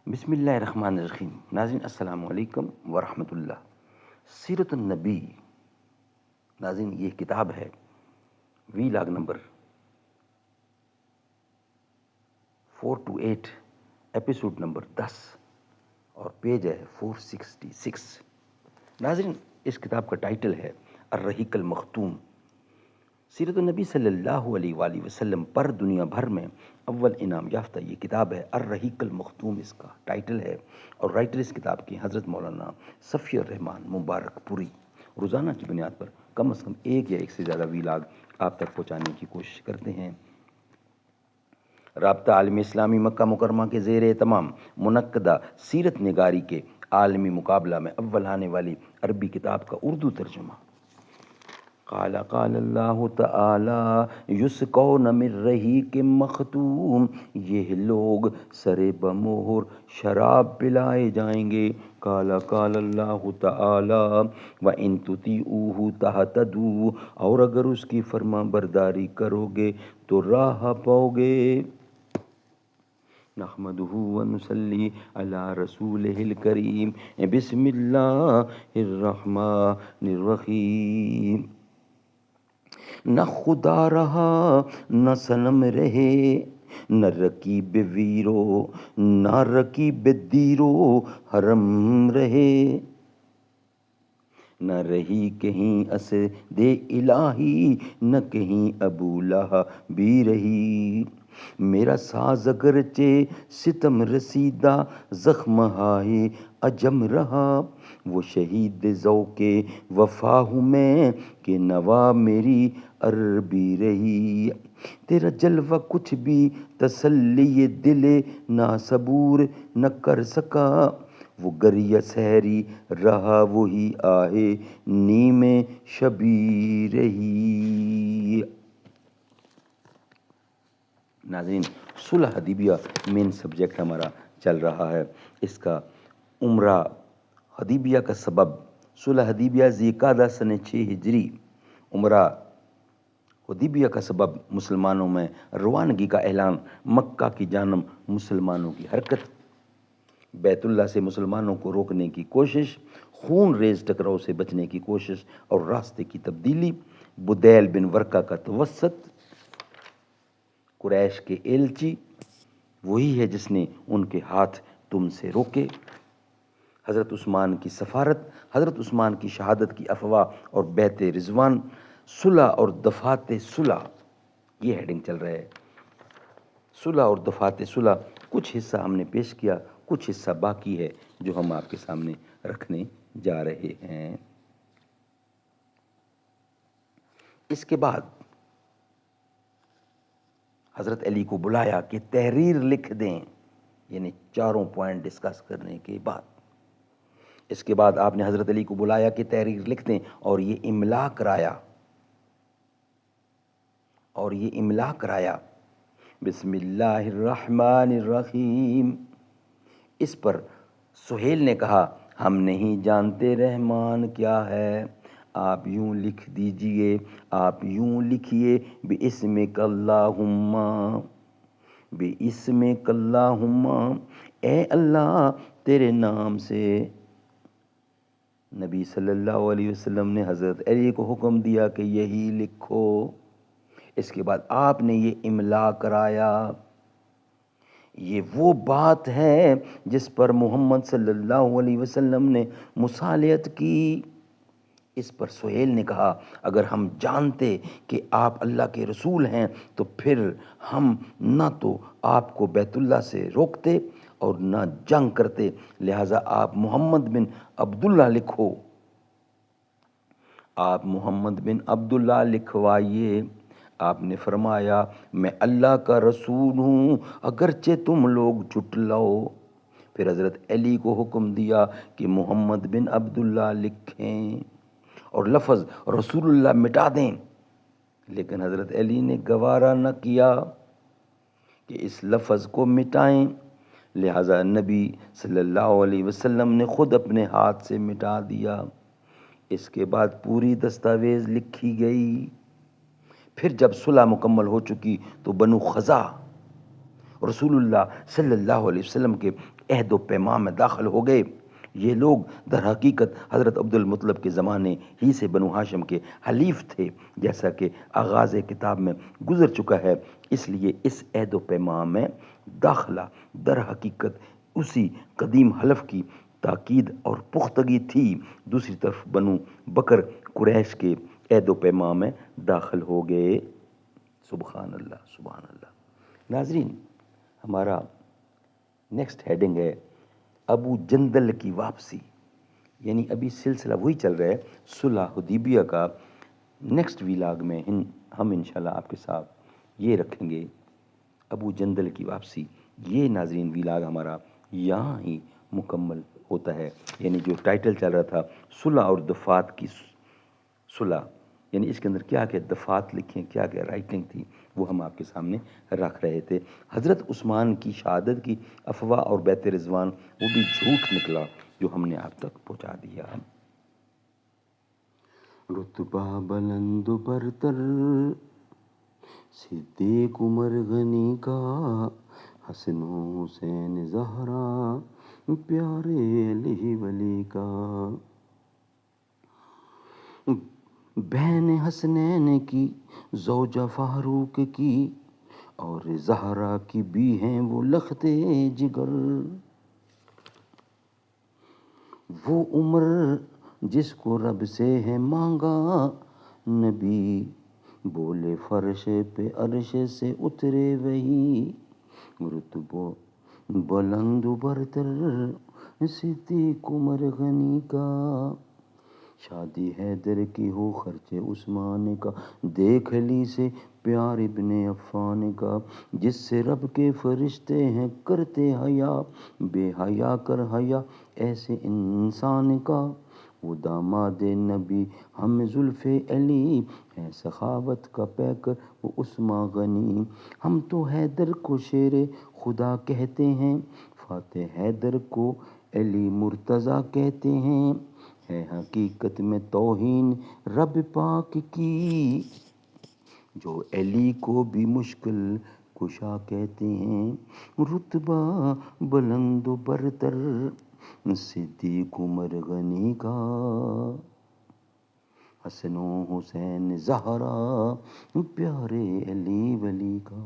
بسم اللہ الرحمن الرحیم. ناظرین السلام علیکم ورحمۃ اللہ. سیرت النبی. ناظرین یہ کتاب ہے وی لاگ نمبر 428، ایپیسوڈ نمبر 10 اور پیج ہے 466. ناظرین اس کتاب کا ٹائٹل ہے الرحیق المختوم. سیرت النبی صلی اللہ علیہ وآلہ وسلم پر دنیا بھر میں اول انعام یافتہ یہ کتاب ہے. الرحیق المختوم اس کا ٹائٹل ہے، اور رائٹر اس کتاب کی حضرت مولانا صفی الرحمان مبارک پوری. روزانہ کی بنیاد پر کم از کم ایک یا ایک سے زیادہ ویلاگ آپ تک پہنچانے کی کوشش کرتے ہیں. رابطہ عالم اسلامی مکہ مکرمہ کے زیر اہتمام منعقدہ سیرت نگاری کے عالمی مقابلہ میں اول آنے والی عربی کتاب کا اردو ترجمہ. قال اللہ تعالی یسقون من رحیق مختوم. یہ لوگ سر بمہر شراب پلائے جائیں گے. قال اللہ تعالی وَإِن تُطِیعُوهُ تَهْتَدُوا. اور اگر اس کی فرما برداری کرو گے تو راہ پاؤ گے. نحمدہ ونصلی علی رسولہ الکریم. بسم اللہ الرحمن الرحیم. نہ خدا رہا نہ صنم رہے، نہ رکیب ویرو نہ رکیب دیرو حرم رہے. نہ رہی کہیں اسد الہی نہ کہیں ابو لہب بھی رہی. میرا ساز اگرچہ ستم رسیدہ زخم ہائے عجم رہا. وہ شہید ذوق وفا ہوں میں کہ نوا میری عربی رہی. تیرا جلوہ کچھ بھی تسلی دل ناصبور نہ کر سکا. وہ گریہ سحری رہا وہی آہے نیم شبی رہی. ناظرین صلح حدیبیہ مین سبجیکٹ ہمارا چل رہا ہے. اس کا عمرہ حدیبیہ کا سبب. صلح حدیبیہ ذی قعدہ سن 6 ہجری. عمرہ حدیبیہ کا سبب مسلمانوں میں روانگی کا اعلان، مکہ کی جانب مسلمانوں کی حرکت، بیت اللہ سے مسلمانوں کو روکنے کی کوشش، خون ریز ٹکراؤ سے بچنے کی کوشش اور راستے کی تبدیلی. بدیل بن ورقہ کا توسط. قریش کے ایلچی وہی ہے جس نے ان کے ہاتھ تم سے روکے. حضرت عثمان کی سفارت، حضرت عثمان کی شہادت کی افواہ اور بیعت رضوان. صلح اور دفعات صلح، یہ ہیڈنگ چل رہا ہے. صلح اور دفعات صلح. کچھ حصہ ہم نے پیش کیا، کچھ حصہ باقی ہے جو ہم آپ کے سامنے رکھنے جا رہے ہیں. اس کے بعد حضرت علی کو بلایا کہ تحریر لکھ دیں، یعنی 4 پوائنٹ ڈسکس کرنے کے بعد. اس کے بعد آپ نے حضرت علی کو بلایا کہ تحریر لکھ دیں اور یہ املا کرایا. بسم اللہ الرحمن الرحیم. اس پر سہیل نے کہا ہم نہیں جانتے رحمان کیا ہے. آپ یوں لکھ دیجئے، آپ یوں لکھیے بِاسْمِکَ اللہم، بِاسْمِکَ اللہم، اے اللہ تیرے نام سے. نبی صلی اللہ علیہ وسلم نے حضرت علی کو حکم دیا کہ یہی لکھو. اس کے بعد آپ نے یہ املا کرایا. یہ وہ بات ہے جس پر محمد صلی اللہ علیہ وسلم نے مصالحت کی. اس پر سہیل نے کہا اگر ہم جانتے کہ آپ اللہ کے رسول ہیں تو پھر ہم نہ تو آپ کو بیت اللہ سے روکتے اور نہ جنگ کرتے. لہٰذا آپ محمد بن عبداللہ لکھو. آپ محمد بن عبداللہ لکھوائیے. آپ نے فرمایا میں اللہ کا رسول ہوں اگرچہ تم لوگ جھٹلاؤ. پھر حضرت علی کو حکم دیا کہ محمد بن عبداللہ لکھیں اور لفظ رسول اللہ مٹا دیں. لیکن حضرت علی نے گوارا نہ کیا کہ اس لفظ کو مٹائیں. لہٰذا نبی صلی اللہ علیہ وسلم نے خود اپنے ہاتھ سے مٹا دیا. اس کے بعد پوری دستاویز لکھی گئی. پھر جب صلح مکمل ہو چکی تو بنو خزاع رسول اللہ صلی اللہ علیہ وسلم کے عہد و پیمان میں داخل ہو گئے۔ یہ لوگ در حقیقت حضرت عبد المطلب کے زمانے ہی سے بنو ہاشم کے حلیف تھے، جیسا کہ آغاز کتاب میں گزر چکا ہے۔ اس لیے اس عہد و پیمان میں داخلہ در حقیقت اسی قدیم حلف کی تاکید اور پختگی تھی۔ دوسری طرف بنو بکر قریش کے عہد و پیمان میں داخل ہو گئے۔ سبحان اللہ، سبحان اللہ۔ ناظرین، ہمارا نیکسٹ ہیڈنگ ہے ابو جندل کی واپسی، یعنی ابھی سلسلہ وہی چل رہا ہے صلح حدیبیہ کا۔ نیکسٹ ویلاگ میں ہم انشاءاللہ آپ کے ساتھ یہ رکھیں گے ابو جندل کی واپسی۔ یہ ناظرین ویلاگ ہمارا یہاں ہی مکمل ہوتا ہے، یعنی جو ٹائٹل چل رہا تھا صلح اور دفات کی صلح، یعنی اس کے اندر کیا کیا دفات لکھیں، کیا کیا رائٹنگ تھی، وہ ہم آپ کے سامنے رکھ رہے تھے۔ حضرت عثمان کی شہادت کی افواہ اور بیت رضوان وہ بھی جھوٹ نکلا جو ہم نے آپ تک پہنچا دیا۔ رتبہ بلند برتر صدیق عمر غنی کا، حسن و حسین زہرا پیارے علی ولی کا، بہن حسنین کی زوجہ فاروق کی، اور زہرا کی بھی ہیں وہ لخت جگر، وہ عمر جس کو رب سے ہے مانگا نبی، بولے فرش پہ عرش سے اترے وہی، رتبہ بلند برتر صدیق عمر غنی کا، شادی حیدر کی ہو خرچ عثمان کا، دیکھ علی سے پیار ابن عفان کا، جس سے رب کے فرشتے ہیں کرتے حیا، بے حیا کر حیا ایسے انسان کا، وہ داماد نبی ہم زلف علی ہے سخاوت کا پیکر وہ عثمان غنی، ہم تو حیدر کو شیر خدا کہتے ہیں، فاتح حیدر کو علی مرتضیٰ کہتے ہیں، ہے حقیقت میں توہین رب پاک کی، جو علی کو بھی مشکل کشا کہتے ہیں، رتبہ بلند و برتر صدیق عمر غنی کا، حسن و حسین زہرا پیارے علی ولی کا۔